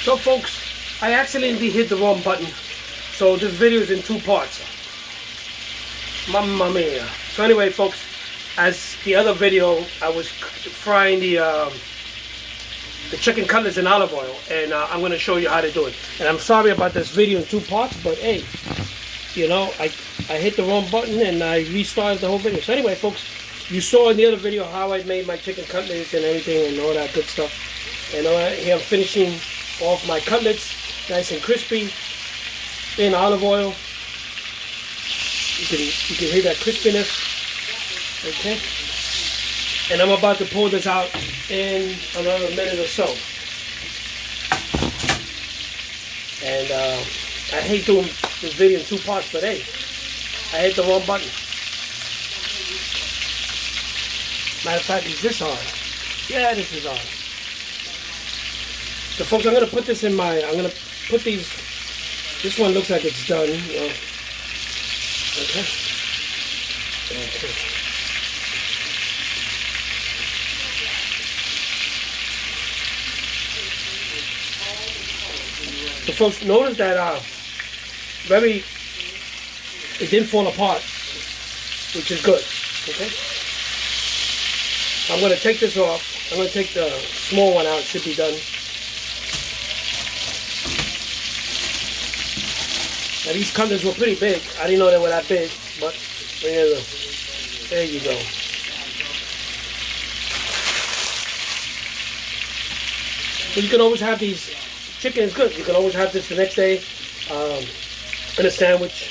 So folks, I accidentally hit the wrong button, so this video is in two parts. Mamma mia. So anyway folks, as the other video, I was frying the chicken cutlets in olive oil, and I'm going to show you how to do it. And I'm sorry about this video in two parts, but hey, you know, I hit the wrong button and I restarted the whole video. So anyway folks, you saw in the other video how I made my chicken cutlets and everything and all that good stuff. And here I'm finishing off my cutlets, nice and crispy, in olive oil. You can hear that crispiness. Okay. And I'm about to pull this out in another minute or so. And I hate doing this video in two parts, but hey, I hit the wrong button. Matter of fact, is this on? Yeah, this is on. So folks, I'm going to put this in my, I'm going to put these, this one looks like it's done. Okay. Okay. So folks, notice that it didn't fall apart, which is good. Okay. I'm going to take this off. I'm going to take the small one out. It should be done. Now these cutlets were pretty big. I didn't know they were that big, but there you go. But you can always have these. Chicken is good. You can always have this the next day in a sandwich,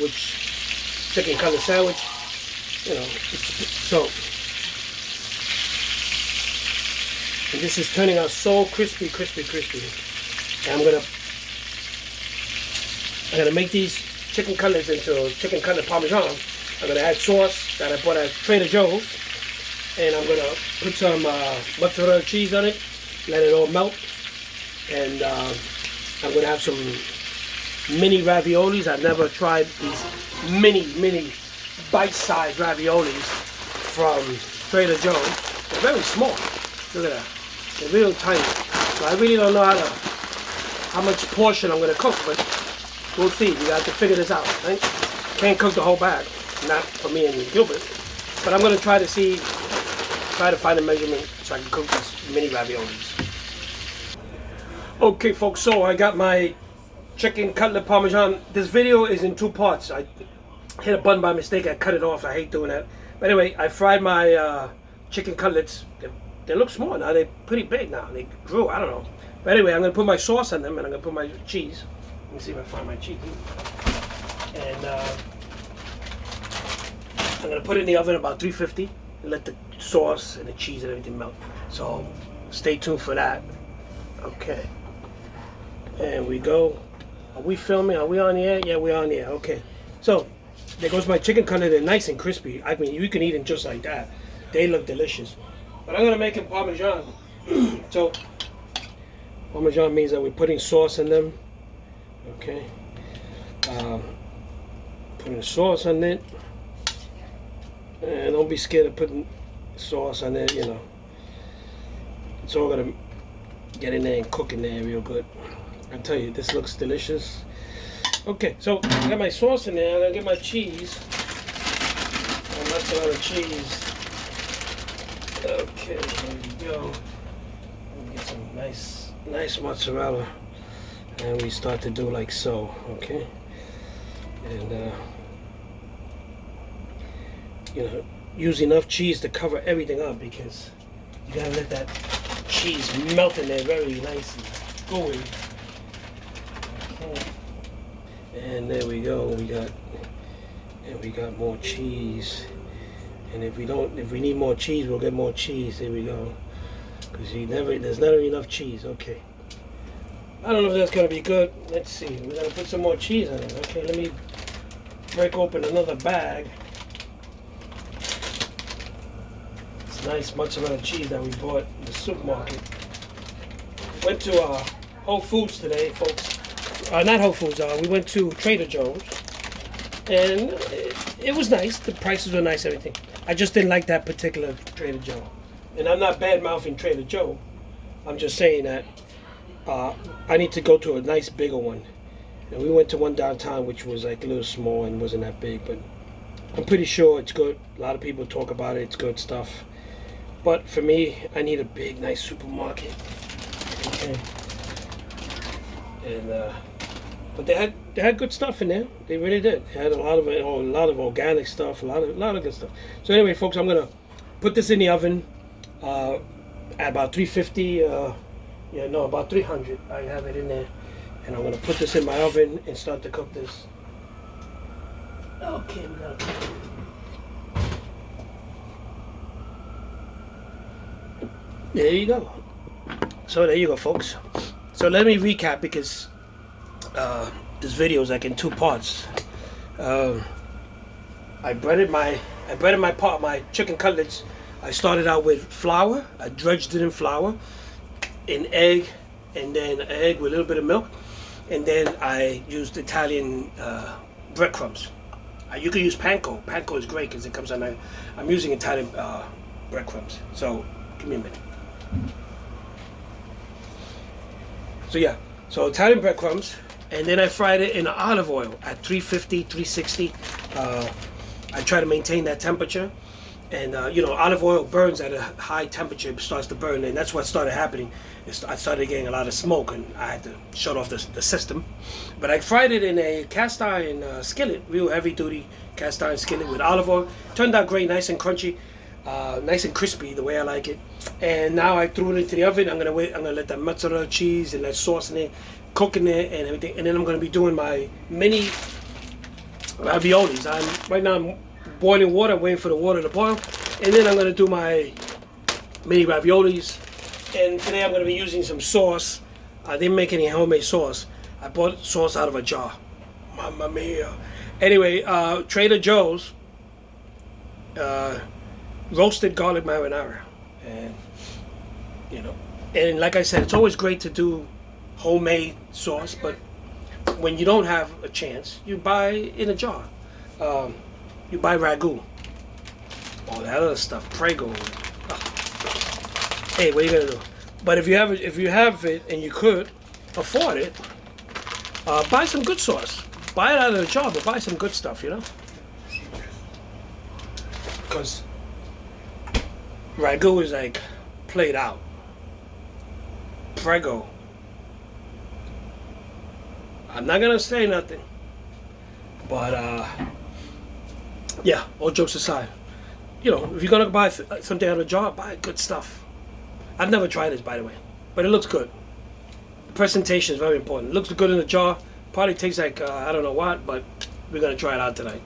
which chicken cutlet sandwich. You know, so. And this is turning out so crispy, crispy, crispy. And I'm gonna make these chicken cutlets into chicken cutlet Parmesan. I'm gonna add sauce that I bought at Trader Joe's, and I'm gonna put some mozzarella cheese on it, let it all melt, and I'm gonna have some mini raviolis. I've never tried these mini bite-sized raviolis from Trader Joe's. They're very small. Look at that. They're real tiny. So I really don't know how much portion I'm gonna cook, but we'll see. We got to figure this out, right? Can't cook the whole bag, not for me and Gilbert. But I'm gonna try to find a measurement so I can cook these mini raviolis. Okay, folks. So I got my chicken cutlet Parmesan. This video is in two parts. I hit a button by mistake. I cut it off. I hate doing that. But anyway, I fried my chicken cutlets. They look small now. They're pretty big now. They grew. I don't know. But anyway, I'm gonna put my sauce on them, and I'm gonna put my cheese. Let me see if I find my cheese. And I'm going to put it in the oven about 350 and let the sauce and the cheese and everything melt. So stay tuned for that. Okay. And we go. Are we filming? Are we on the air? Yeah, we're on the air. Okay. So there goes my chicken cutlet. They're nice and crispy. I mean, you can eat them just like that. They look delicious. But I'm going to make them Parmesan. So Parmesan means that we're putting sauce in them. Okay, putting sauce on it, and don't be scared of putting sauce on it. You know, it's all gonna get in there and cook in there real good. I tell you, this looks delicious. Okay, so I got my sauce in there. I'm gonna get my cheese. That's a lot of cheese. Okay, there we go. Get some nice mozzarella. And we start to do like so, okay? And you know, use enough cheese to cover everything up, because you gotta let that cheese melt in there very nice and gooey. Okay. And there we go. We got more cheese. And if we need more cheese, we'll get more cheese. There we go. Because there's never enough cheese. Okay. I don't know if that's going to be good. Let's see. We're going to put some more cheese on it. Okay, let me break open another bag. It's nice mozzarella cheese that we bought in the supermarket. Went to Whole Foods today, folks. Not Whole Foods. We went to Trader Joe's. And it was nice. The prices were nice, everything. I just didn't like that particular Trader Joe. And I'm not bad-mouthing Trader Joe. I'm just saying that I need to go to a nice bigger one. And we went to one downtown which was like a little small and wasn't that big, but I'm pretty sure it's good. A lot of people talk about it. It's good stuff. But for me, I need a big, nice supermarket. Okay. And but they had good stuff in there. They really did. They had a lot of organic stuff, a lot of good stuff. So anyway, folks, I'm gonna put this in the oven at about 350. About 300. I have it in there, and I'm gonna put this in my oven and start to cook this. Okay, we gotta cook it. There you go. So there you go, folks. So let me recap because this video is like in two parts. I breaded my chicken cutlets. I started out with flour. I dredged it in flour, an egg, and then an egg with a little bit of milk, and then I used Italian breadcrumbs. You can use panko. Panko is great because it comes on. I'm using Italian breadcrumbs. So give me a minute. So Italian breadcrumbs, and then I fried it in olive oil at 350, 360. I try to maintain that temperature, and olive oil burns at a high temperature. It starts to burn, and that's what started happening. I started getting a lot of smoke, and I had to shut off the system. But I fried it in a cast iron skillet, real heavy duty cast iron skillet with olive oil. Turned out great, nice and crunchy. Nice and crispy the way I like it. And now I threw it into the oven. I'm gonna let that mozzarella cheese and that sauce in it cook in there and everything. And then I'm gonna be doing my mini raviolis. Right now I'm boiling water, waiting for the water to boil. And then I'm gonna do my mini raviolis. And today I'm gonna be using some sauce. I didn't make any homemade sauce. I bought sauce out of a jar. Mamma mia. Anyway, Trader Joe's. Roasted garlic marinara, and like I said, it's always great to do homemade sauce, but when you don't have a chance, you buy in a jar. You buy ragu, all that other stuff, Prego. Hey, what are you gonna do? But if you have it and you could afford it, buy some good sauce. Buy it out of the jar, but buy some good stuff, because ragu is like played out. Prego. I'm not gonna say nothing, but yeah. All jokes aside, if you're gonna buy something out of a jar, buy good stuff. I've never tried this, by the way, but it looks good. The presentation is very important. It looks good in the jar. Probably tastes like I don't know what, but we're gonna try it out tonight.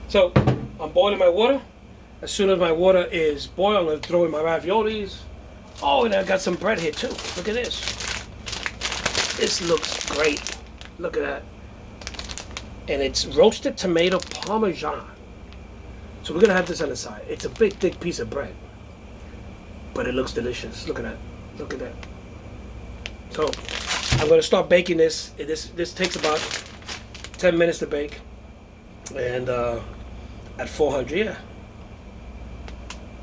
So I'm boiling my water. As soon as my water is boiled, I'm going to throw in my raviolis. Oh, and I got some bread here too. Look at this. This looks great. Look at that. And it's roasted tomato Parmesan. So we're going to have this on the side. It's a big, thick piece of bread. But it looks delicious. Look at that. Look at that. So I'm going to start baking this. This takes about 10 minutes to bake. And at 400, yeah.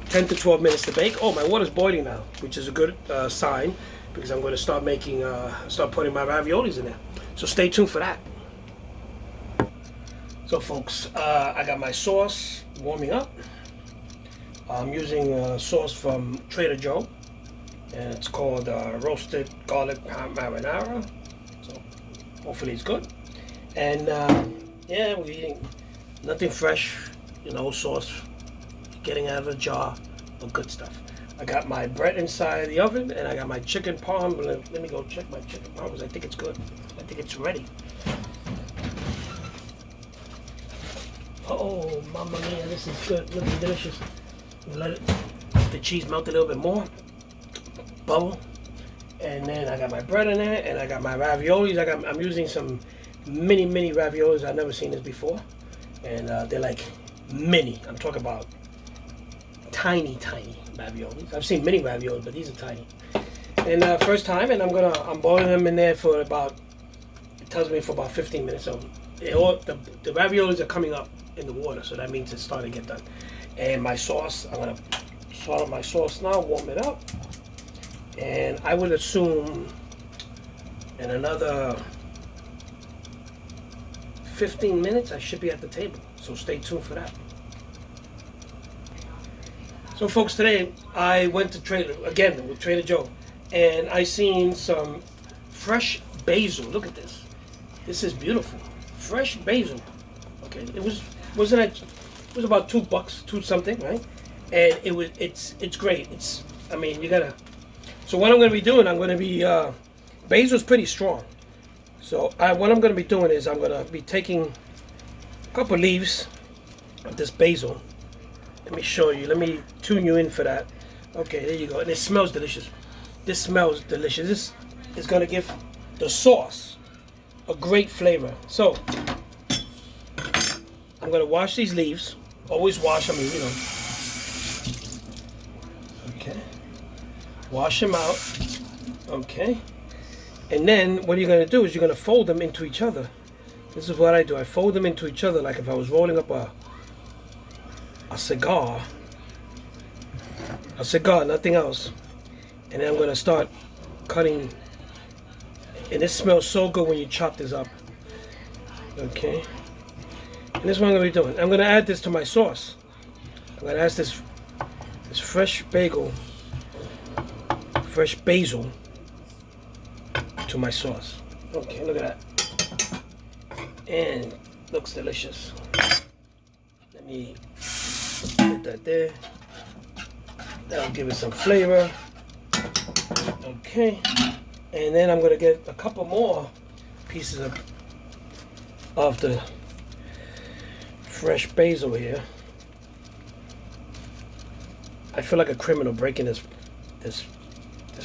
10 to 12 minutes to bake. Oh, my water's boiling now, which is a good sign because I'm going to start putting my raviolis in there. So stay tuned for that. So folks, I got my sauce warming up. I'm using sauce from Trader Joe, and it's called roasted garlic marinara. So hopefully it's good. And yeah, we're eating nothing fresh, sauce. Getting out of a jar of good stuff. I got my bread inside the oven, and I got my chicken parm. Let me go check my chicken parm because I think it's good. I think it's ready. Oh, mamma mia, this is good. Looking delicious. Let the cheese melt a little bit more. Bubble. And then I got my bread in there, and I got my raviolis. I'm using some mini raviolis. I've never seen this before, and they're like mini. I'm talking about tiny raviolis. I've seen mini raviolis, but these are tiny. And first time, and I'm boiling them in there for about, it tells me for about 15 minutes. So the raviolis are coming up in the water, so that means it's starting to get done. And my sauce, I'm gonna start up my sauce now, warm it up. And I would assume In another 15 minutes, I should be at the table. So stay tuned for that. So folks, today I went to Trader Joe, and I seen some fresh basil. Look at this. This is beautiful. Fresh basil. Okay, it was about $2, two something, right? And it's great. You gotta. So what I'm gonna be doing, basil's pretty strong. So what I'm gonna be doing is I'm gonna be taking a couple leaves of this basil. Let me show you. Let me tune you in for that. Okay, there you go. And it smells delicious. This smells delicious. This is going to give the sauce a great flavor. So, I'm going to wash these leaves. Always wash them, Okay. Wash them out. Okay. And then what you're going to do is you're going to fold them into each other. This is what I do. I fold them into each other like if I was rolling up a cigar, nothing else. And then I'm going to start cutting. And this smells so good when you chop this up. Okay. And this is what I'm going to be doing. I'm going to add this to my sauce. I'm going to add this fresh basil to my sauce. Okay, look at that. And looks delicious. Let me put that there. That'll give it some flavor. Okay. And then I'm going to get a couple more pieces of the fresh basil here. I feel like a criminal breaking this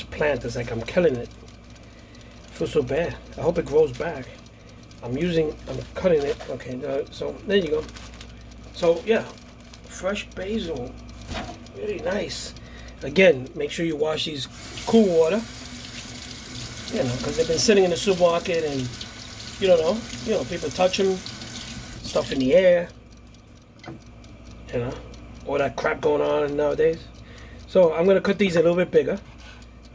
plant. It's like I'm killing it. I feel so bad. I hope it grows back. I'm cutting it. Okay, so there you go. So yeah, fresh basil, really nice. Again, make sure you wash these cool water. Because they've been sitting in the supermarket, and you don't know. People touch them, stuff in the air. All that crap going on nowadays. So I'm gonna cut these a little bit bigger,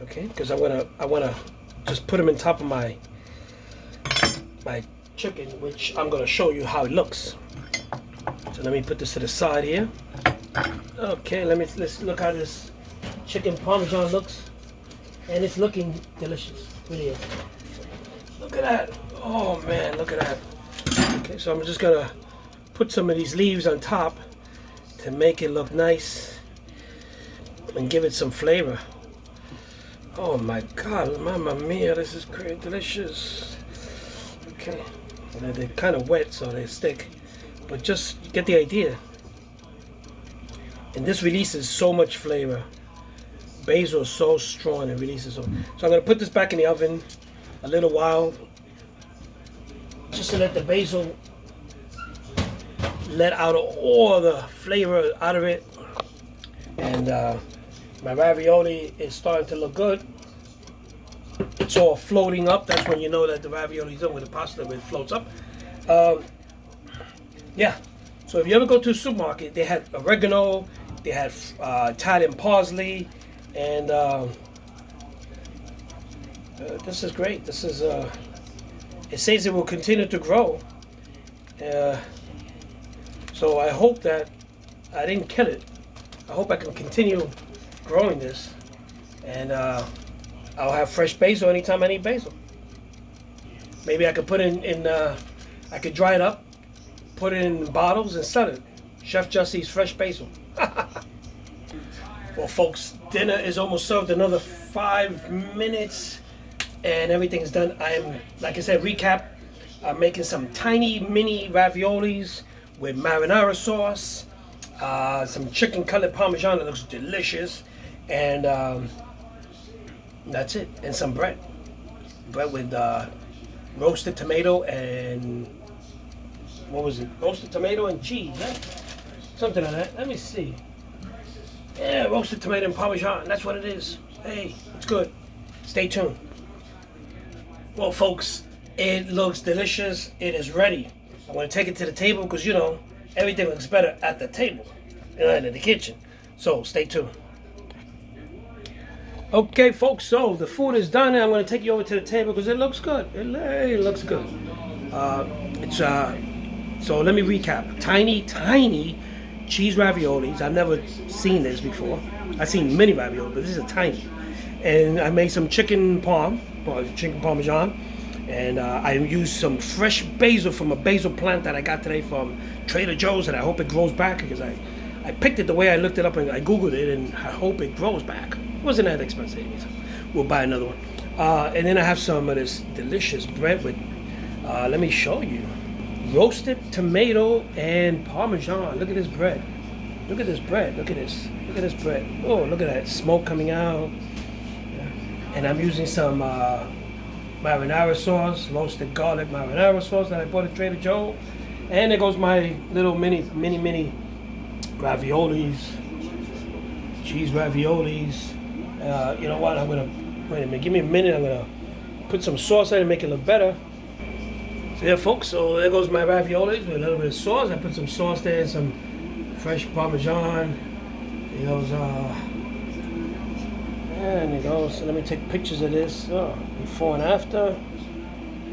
okay? Because I wanna just put them on top of my chicken, which I'm gonna show you how it looks. So let me put this to the side here. Okay, let's look how this chicken Parmesan looks, and it's looking delicious. Really is. Look at that! Oh man, look at that! Okay, so I'm just gonna put some of these leaves on top to make it look nice and give it some flavor. Oh my God, mamma mia, this is great, delicious. Okay, they're kind of wet, so they stick, but just get the idea. And this releases so much flavor. Basil is so strong and releases so. So I'm gonna put this back in the oven a little while, just to let the basil let out all the flavor out of it. And my ravioli is starting to look good. It's all floating up. That's when you know that the ravioli is done with the pasta, when it floats up. Yeah. So if you ever go to a supermarket, they had oregano, they had Italian parsley, and this is great. This is it says it will continue to grow. So I hope that I didn't kill it. I hope I can continue growing this, and I'll have fresh basil anytime I need basil. Maybe I could put I could dry it up, put it in bottles and sell it. Chef Jesse's fresh basil. Well, folks, dinner is almost served. Another 5 minutes, and everything's done. Like I said, recap. I'm making some tiny mini raviolis with marinara sauce, some chicken cutlet Parmesan that looks delicious, and that's it. And some bread with roasted tomato and what was it? Roasted tomato and cheese, right? Something like that. Let me see. Yeah, roasted tomato and Parmesan. That's what it is. Hey, it's good. Stay tuned. Well, folks, it looks delicious. It is ready. I'm going to take it to the table because, everything looks better at the table than in the kitchen. So, stay tuned. Okay, folks, so the food is done, and I'm going to take you over to the table because it looks good. It looks good. So let me recap. Tiny, tiny cheese raviolis. I've never seen this before. I've seen mini raviolis, but this is a tiny. And I made some chicken parmesan, and I used some fresh basil from a basil plant that I got today from Trader Joe's, and I hope it grows back because I picked it the way I looked it up and I googled it, and I hope it grows back. It wasn't that expensive, so we'll buy another one. And then I have some of this delicious bread with, let me show you, roasted tomato and Parmesan. Look at this bread. Look at this bread. Look at this. Look at this bread. Oh, look at that smoke coming out. And I'm using some marinara sauce, roasted garlic marinara sauce that I bought at Trader Joe. And there goes my little mini raviolis, cheese raviolis. You know what? I'm gonna wait a minute. Give me a minute. I'm gonna put some sauce in and make it look better. So yeah, folks. So there goes my raviolis with a little bit of sauce. I put some sauce there and some fresh Parmesan. There goes. And it goes. So let me take pictures of this. Before and after.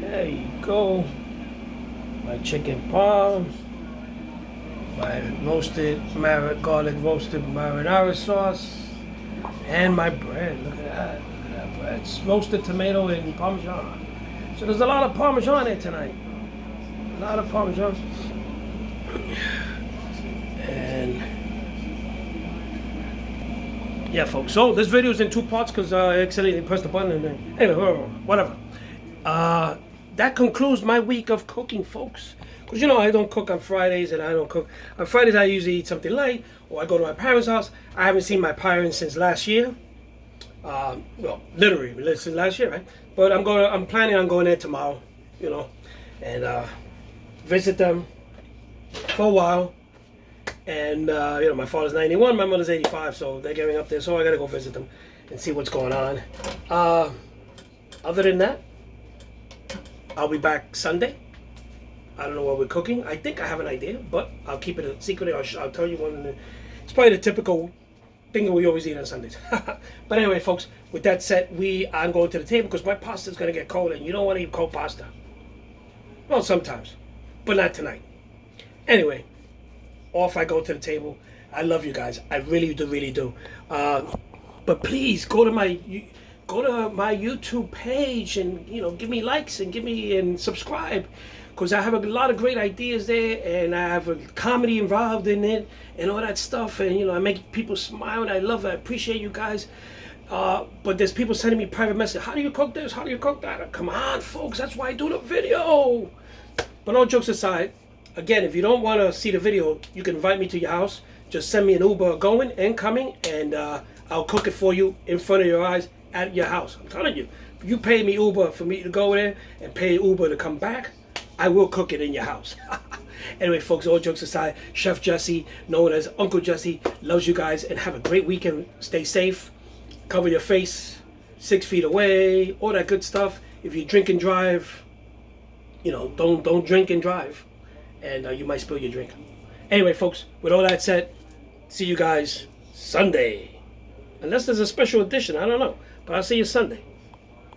There you go. My chicken parm. My roasted garlic roasted marinara sauce. And my bread. Look at that. Look at that bread. It's roasted tomato and Parmesan. So there's a lot of Parmesan there tonight. A lot of Parmesan. And yeah, folks. So this video is in two parts because I accidentally pressed the button and then anyway, whatever. That concludes my week of cooking, folks. Because you know I don't cook on Fridays, and I don't cook on Fridays. I usually eat something light, or I go to my parents' house. I haven't seen my parents since last year. Well, literally since last year, right? But I'm planning on going there tomorrow, you know, and visit them for a while. And you know, my father's 91, my mother's 85, so they're getting up there. So I gotta go visit them and see what's going on. Other than that, I'll be back Sunday. I don't know what we're cooking. I think I have an idea, but I'll keep it a secret. I'll tell you when. It's probably the typical thing that we always eat on Sundays. But anyway, folks, with that said, I'm going to the table because my pasta is going to get cold, and you don't want to eat cold pasta. Well, sometimes, but not tonight. Anyway, off I go to the table. I love you guys. I really do. But please go to my YouTube page and give me likes and subscribe. Because I have a lot of great ideas there, and I have a comedy involved in it, and all that stuff, and I make people smile, and I love it. I appreciate you guys. But there's people sending me private messages. How do you cook this? How do you cook that? Come on, folks. That's why I do the video. But all jokes aside, again, if you don't want to see the video, you can invite me to your house. Just send me an Uber going and coming, and I'll cook it for you in front of your eyes at your house. I'm telling you. If you pay me Uber for me to go there and pay Uber to come back, I will cook it in your house. Anyway, folks, all jokes aside, Chef Jesse, known as Uncle Jesse, loves you guys, and have a great weekend. Stay safe. Cover your face 6 feet away, all that good stuff. If you drink and drive, don't drink and drive, and you might spill your drink. Anyway, folks, with all that said, see you guys Sunday. Unless there's a special edition, I don't know. But I'll see you Sunday.